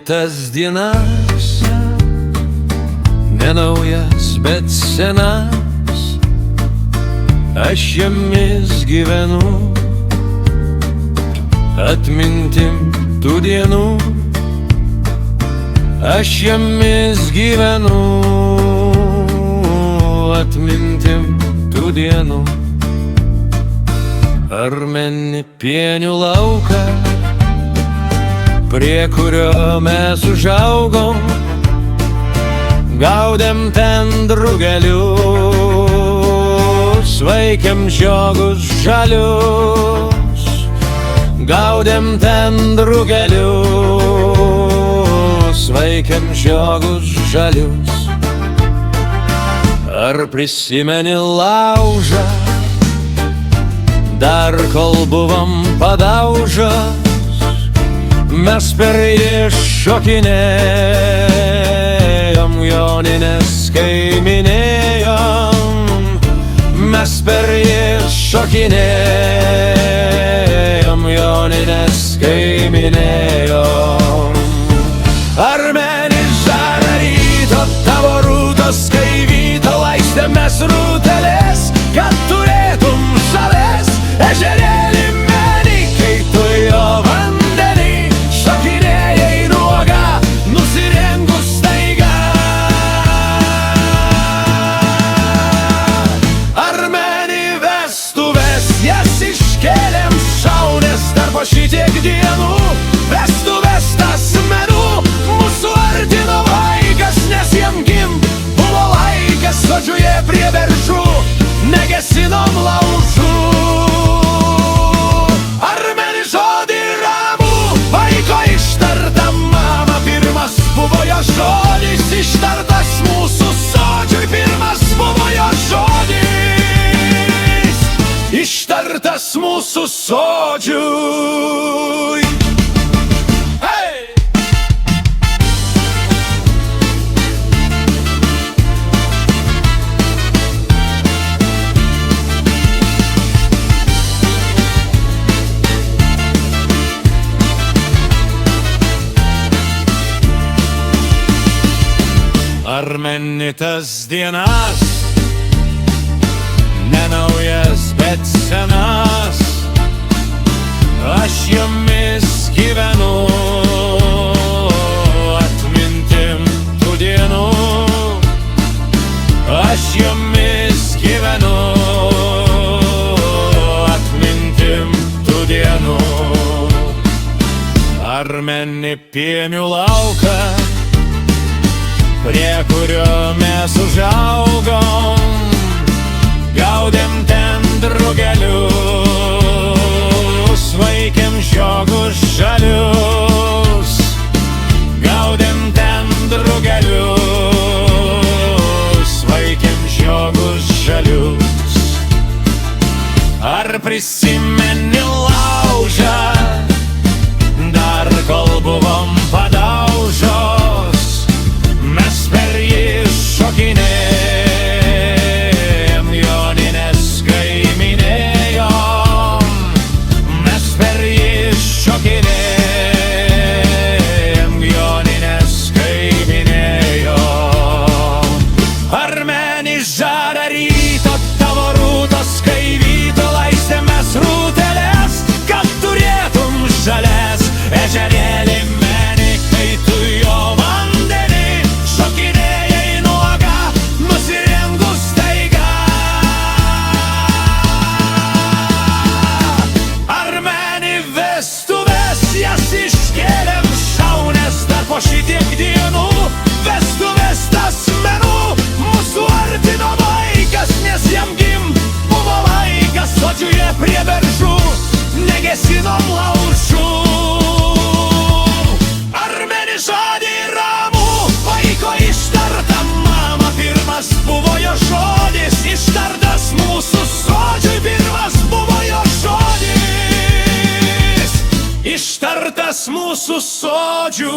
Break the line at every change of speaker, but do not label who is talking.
tas dienas, ne naujas, bet senas, aš jomis gyvenu, atmintim tų dienų, aš jomis gyvenu, atmintim tų dienų. Ar meni pienių lauką, prie kurio mes užaugom, gaudėm ten drugelius, vaikėm žiogus žalius, gaudėm ten drugelius, vaikėm žiogus žalius. Ar prisimeni laužą, dar kol buvom padaužos, mes per jį šokinėjom, jonines kaiminėjom, mes per jį šokinėjom, jonines kaiminėjom. Ar meni žarą ryto tavo rūtos, kai vyto laistėmės rūtelės, kad turėtum žalės ežerėlį menį, kai tu jo vandenį šokinėjai nuoga, nusirengus staiga. Ar meni vestuvės, jas iškėlėm šaunės dar po šitiek dienų, vestuvės tas menų mūsų artino vaikas, nes jam gimt buvo laikas, sodžiuje prie beržų negesinom laužų. Ar meni žodį ramų, vaiko ištarta mama, pirmas buvo jo žodis ištartas mūsų sodžiui, pirmas buvo jo žodis ištartas mūsų sodžiui. Ar meni tas dienas, ne naujas, bet senas, aš jomis gyvenu, atmintim tų dienų, aš jomis gyvenu, atmintim tų dienų. Ar meni pienių lauką, prie kurio mes užaugom, gaudėm ten drugelius, vaikėm žiogus žalius, gaudėm ten drugelius, vaikėm žiogus žalius. Ar prisimeni laužą, dar kol buvom padaužos, mes per jį šokinėjom, jonines kaiminėjom, mes per jį šokinėjom, jonines kaiminėjom. Ar meni žarą ryto tavo rūtos, kai vyto laistėmės rūtelės, kad turėtum žalės ežerėlį menį, kai tu jo vandenį šokinėjai nuoga, nusirengus staiga. Ar meni vestuvės, jas iškėlėm šaunės dar po šitiek dienų, vestuvės tas menų mūsų artino vaikas, nes jam gimt buvo laikas, sodžiuje prie beržų negesinom laužų. Ar meni žodį ramų, vaiko ištarta mama, pirmas buvo jo žodis ištartas mūsų sodžiui, pirmas buvo jo žodis ištartas mūsų sodžiui.